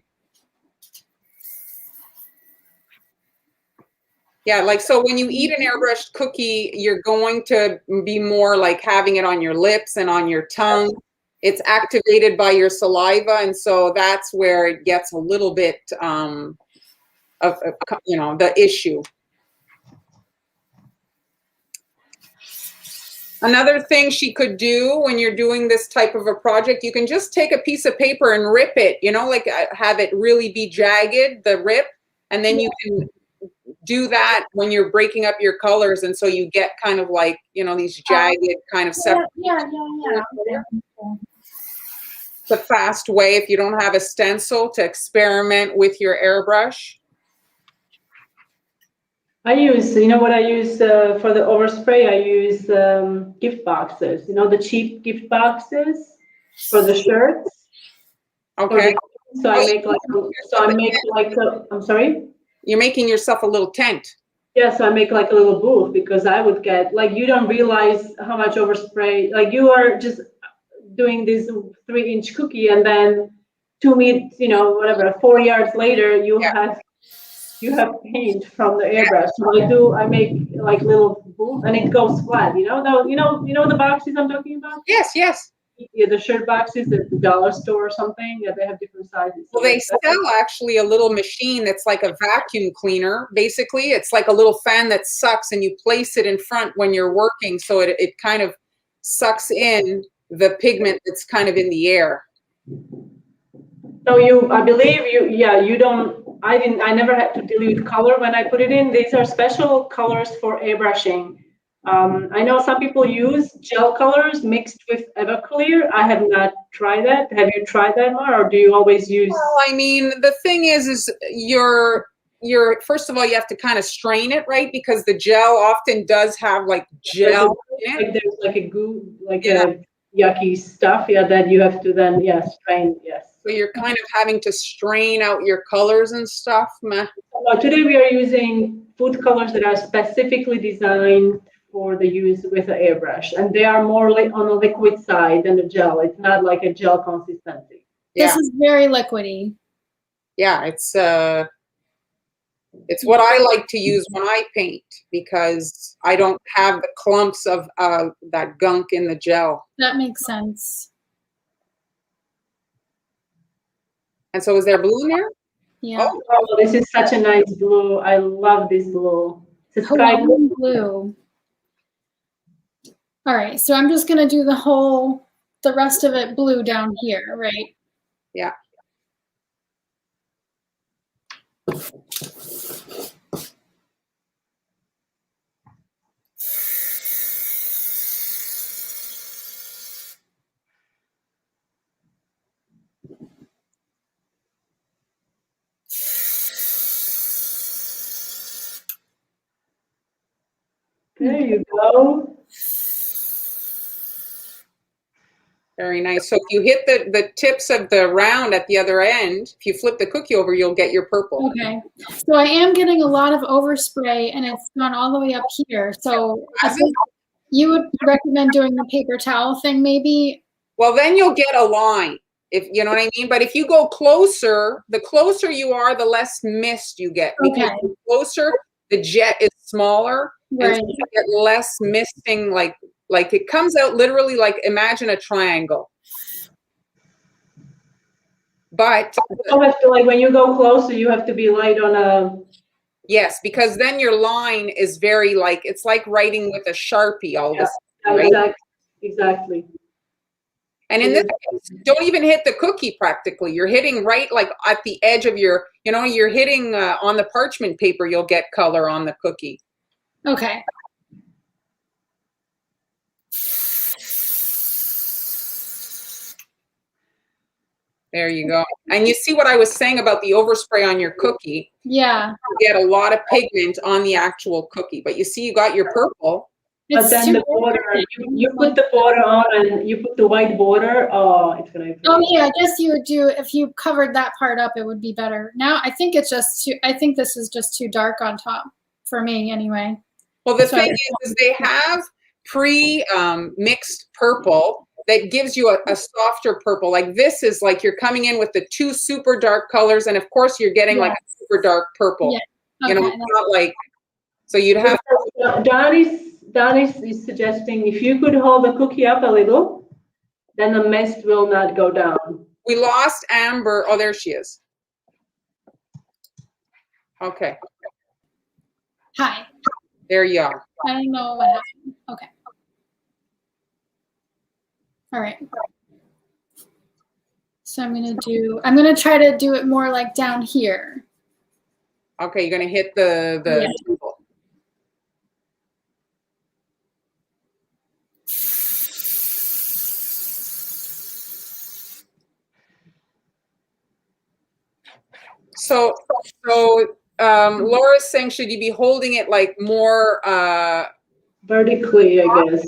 Yeah, like, so when you eat an airbrushed cookie, you're going to be more like having it on your lips and on your tongue. It's activated by your saliva, and so that's where it gets a little bit of the issue. Another thing she could do when you're doing this type of a project, you can just take a piece of paper and rip it, like have it really be jagged, the rip, and then you can do that when you're breaking up your colors, and so you get kind of like, these jagged kind of separate. Yeah. It's a fast way, if you don't have a stencil, to experiment with your airbrush. I use, what I use for the overspray? I use gift boxes. The cheap gift boxes for the shirts. Okay. I'm sorry? You're making yourself a little tent. Yeah, so I make like a little booth, because I would get, like, you don't realize how much overspray, like you are just doing this 3-inch cookie, and then 2 meters, 4 yards later, you have paint from the airbrush. So I make like little booth, and it goes flat. The boxes I'm talking about? Yes. Yeah, the shirt boxes at the dollar store or something. Yeah, they have different sizes. Well, they sell actually a little machine that's like a vacuum cleaner. Basically, it's like a little fan that sucks, and you place it in front when you're working, so it kind of sucks in the pigment that's kind of in the air. So I believe you don't. I never had to dilute color when I put it in. These are special colors for airbrushing. I know some people use gel colors mixed with Everclear. I have not tried that. Have you tried that, Mar, or do you always use? Well, I mean, the thing is you're first of all, you have to kind of strain it, right? Because the gel often does have like gel in it. Like there's like a goo, like a yucky stuff, that you have to then, strain, yes. So you're kind of having to strain out your colors and stuff. Today we are using food colors that are specifically designed for the use with an airbrush, and they are more like on the liquid side than the gel. It's not like a gel consistency. Yeah. This is very liquidy. Yeah, it's what I like to use when I paint, because I don't have the clumps of that gunk in the gel. That makes sense. And so is there blue in there? Yeah. Oh, this is such a nice blue. I love this blue. It's sky blue. All right, so I'm just gonna do the rest of it blue down here, right? Yeah. There you go. Very nice. So if you hit the tips of the round at the other end, if you flip the cookie over, you'll get your purple. Okay. So I am getting a lot of overspray, and it's gone all the way up here. So I think you would recommend doing the paper towel thing, maybe? Well, then you'll get a line, if you know what I mean. But if you go closer, the closer you are, the less mist you get. Because the closer, the jet is smaller, and so you get less misting. Like it comes out literally like, imagine a triangle. But you have to, like, when you go closer, you have to be light on a. Yes, because then your line is very it's like writing with a Sharpie all this time, right? Exactly. And in this case, don't even hit the cookie practically. You're hitting right like at the edge of your, you're hitting on the parchment paper, you'll get color on the cookie. Okay. There you go. And you see what I was saying about the overspray on your cookie. Yeah. You get a lot of pigment on the actual cookie, but you see you got your purple. But then the border, you put the border on and you put the white border. Oh, it's gonna. Oh yeah, I guess you would do if you covered that part up. It would be better. Now I think it's just too. I think this is just too dark on top for me anyway. Well, the thing is they have pre-mixed purple that gives you a softer purple. Like this is like you're coming in with the two super dark colors, and of course you're getting like a super dark purple. Yeah. Okay. You know, it's not like so you'd have. Don is suggesting if you could hold the cookie up a little, then the mist will not go down. We lost Amber. Oh, there she is. Okay. Hi. There you are. I don't know what happened. Okay. All right. So I'm gonna try to do it more like down here. Okay, you're gonna hit the table. So Laura's saying, should you be holding it like more vertically, I guess.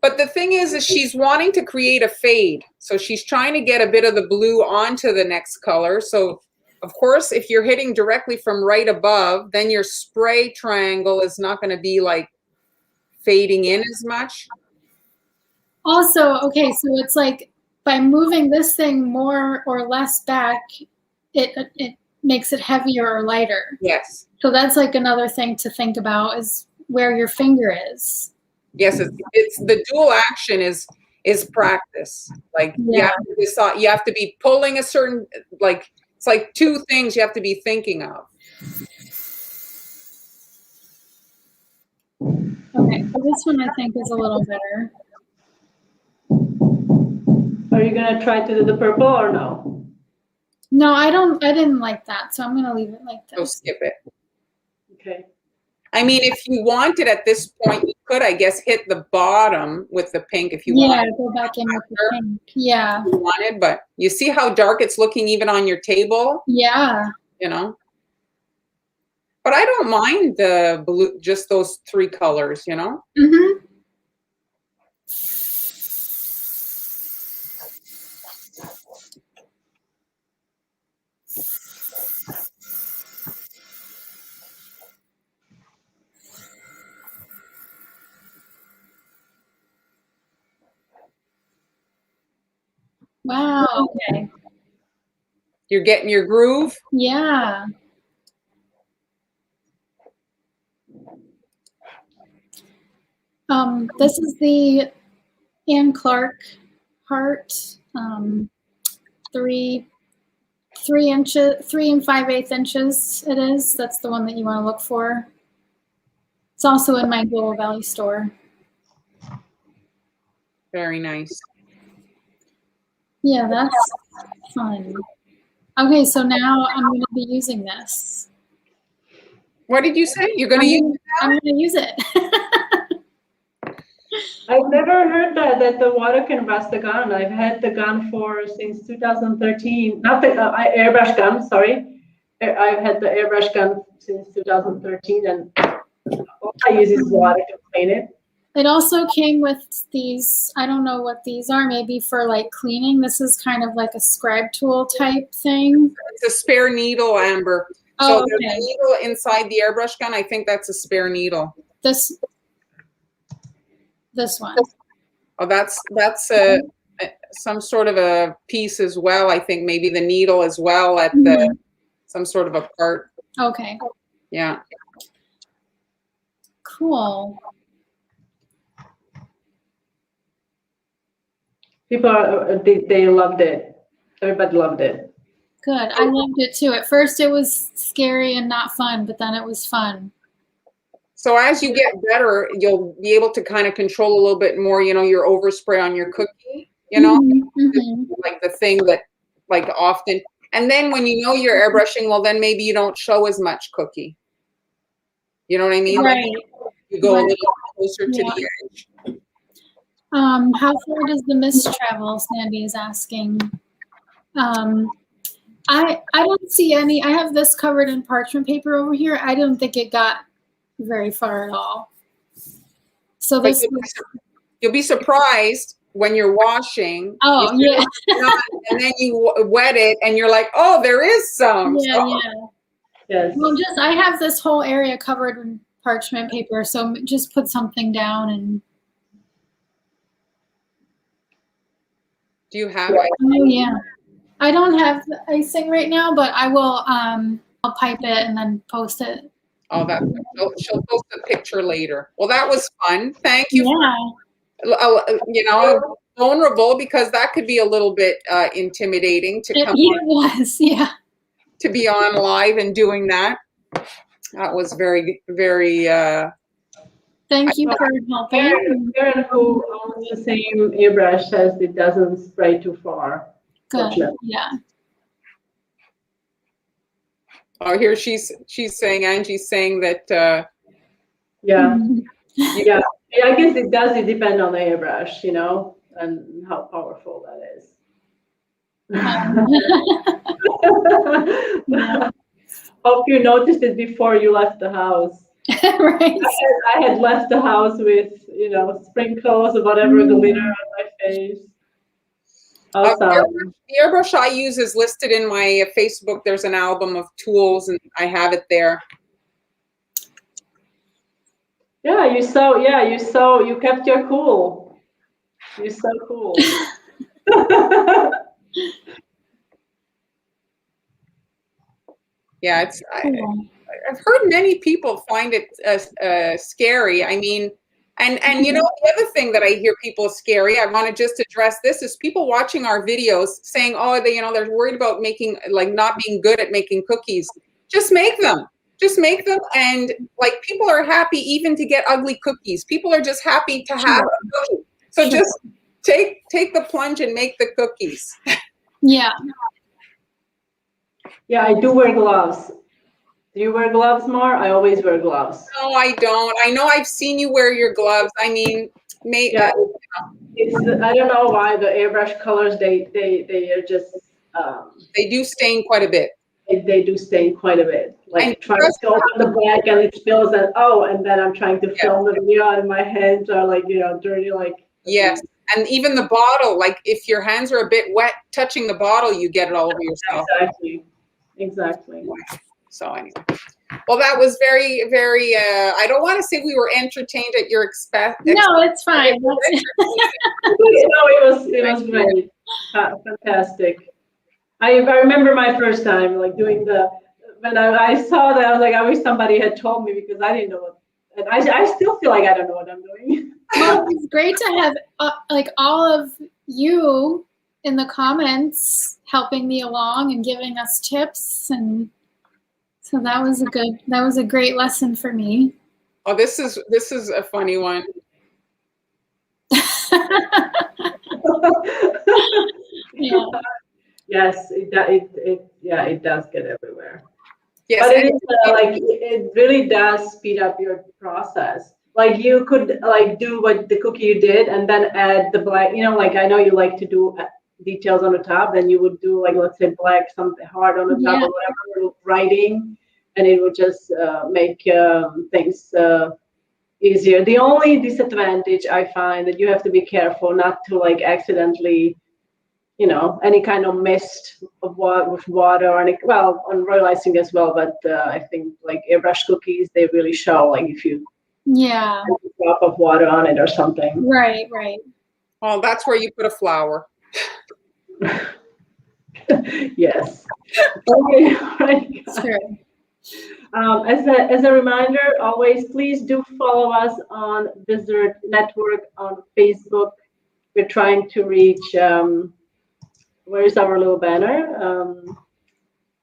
But the thing is she's wanting to create a fade. So she's trying to get a bit of the blue onto the next color. So of course, if you're hitting directly from right above, then your spray triangle is not going to be like fading in as much. Also, okay, so it's like by moving this thing more or less back, it makes it heavier or lighter. Yes. So that's like another thing to think about is where your finger is. Yes, it's the dual action is practice. Like you have to be pulling a certain, like it's like two things you have to be thinking of. Okay, so this one I think is a little better. Are you gonna try to do the purple or no? No, I didn't like that, so I'm gonna leave it like this. So skip it. Okay. I mean, if you wanted at this point, you could, I guess, hit the bottom with the pink if you wanted. Yeah, go back in with the pink. Yeah. If you wanted, but you see how dark it's looking even on your table? Yeah. You know? But I don't mind the blue, just those three colors, you know? Mm-hmm. Wow, okay. You're getting your groove? Yeah. This is the Anne Clark heart, 3 and 5/8 inches it is. That's the one that you want to look for. It's also in my Global Valley store. Very nice. Yeah, that's fun. Okay, so now I'm going to be using this. What did you say? You're going to use it? I'm going to use it. I've never heard that the water can rust the gun. I've had the gun since 2013. Not the airbrush gun, sorry. I've had the airbrush gun since 2013, and all I use is water to clean it. It also came with these, I don't know what these are, maybe for like cleaning. This is kind of like a scribe tool type thing. It's a spare needle, Amber. Oh, so okay. There's a needle inside the airbrush gun. I think that's a spare needle. This one. Oh, that's some sort of a piece as well. I think maybe the needle as well at the some sort of a part. Okay. Yeah. Cool. People, they loved it. Everybody loved it. Good. I loved it too. At first it was scary and not fun, but then it was fun. So as you get better, you'll be able to kind of control a little bit more, you know, your overspray on your cookie, you know, like the thing that like often. And then when you know you're airbrushing, well, then maybe you don't show as much cookie. You know what I mean? Right. Like you go a little closer to the edge. How far does the mist travel? Sandy is asking. I don't see any. I have this covered in parchment paper over here. I don't think it got very far at all. So But this you'll be surprised when you're washing. Oh, yeah. And then you wet it and you're like, oh, there is some. Yeah, So, yeah. Yes. Well, I have this whole area covered in parchment paper, so just put something down and. do you have it? Oh, yeah. I don't have the icing right now, but I will. I'll pipe it and then post it. Oh, she'll post a picture later. Well, that was fun. Thank you. Yeah. Vulnerable, because that could be a little bit intimidating to come It was, yeah. to be on live and doing that. That was very, very. Thank you for helping. Karen, who owns the same airbrush, says it doesn't spray too far. Good. Yeah. Oh, here she's saying, Angie's saying that. Yeah. Yeah. I guess it does. It depends on the airbrush, and how powerful that is. Yeah. Hope you noticed it before you left the house. Right. I had left the house with, sprinkles or whatever, glitter on my face. The airbrush I use is listed in my Facebook. There's an album of tools, and I have it there. Yeah, you kept your cool. You're so cool. Yeah, I've heard many people find it scary. I mean, and the other thing that I hear people scary, I want to just address this, is people watching our videos saying, oh, they're worried about not being good at making cookies. Just make them. Just make them, and people are happy even to get ugly cookies. People are just happy to have a cookie. So just take the plunge and make the cookies. Yeah. Yeah, I do wear gloves. Do you wear gloves more? I always wear gloves. No, I don't. I know I've seen you wear your gloves. I mean, I don't know why the airbrush colors they are just they do stain quite a bit. They do stain quite a bit. Like trying to open the bag and it spills, and then I'm trying to film the video and my hands are dirty. Yes, and even the bottle. If your hands are a bit wet, touching the bottle, you get it all over yourself. Exactly. So anyway, well, that was very, very. I don't want to say we were entertained at your expense. No, it's fine. It was great, fantastic. I remember my first time doing when I saw that, I was like, I wish somebody had told me, because I didn't know what, and I still feel like I don't know what I'm doing. Well, it's great to have all of you in the comments helping me along and giving us tips, and so that was a great lesson for me. Oh, this is a funny one. Yeah. Yes, it does get everywhere. Yes, but it really does speed up your process. You could do what the cookie you did and then add the black. I know you like to do details on the top. Then you would do let's say black, something hard on the top or whatever writing, and it would just make things easier. The only disadvantage I find that you have to be careful not to accidentally. Any kind of mist of with water, on royal icing as well. But I think airbrush cookies, they really show if you put a drop of water on it or something. Right. Well, that's where you put a flower. Yes. Okay. Right. True. As a reminder, always please do follow us on Wizard Network on Facebook. We're trying to reach. Where's our little banner?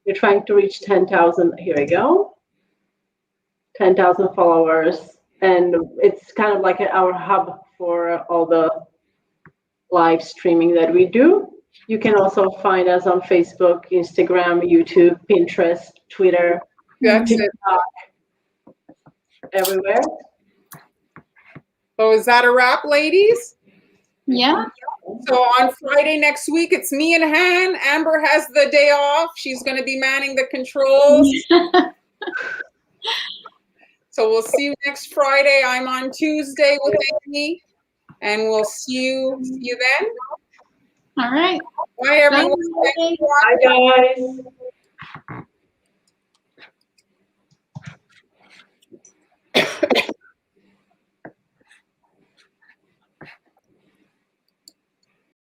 We're trying to reach 10,000. Here we go. 10,000 followers. And it's kind of like our hub for all the live streaming that we do. You can also find us on Facebook, Instagram, YouTube, Pinterest, Twitter, TikTok, everywhere. So is that a wrap, ladies? Yeah. So on Friday next week, it's me and Han. Amber has the day off. She's going to be manning the controls. So we'll see you next Friday. I'm on Tuesday with Amy, and we'll see you then. All right. Bye, everyone. Bye. Bye, guys.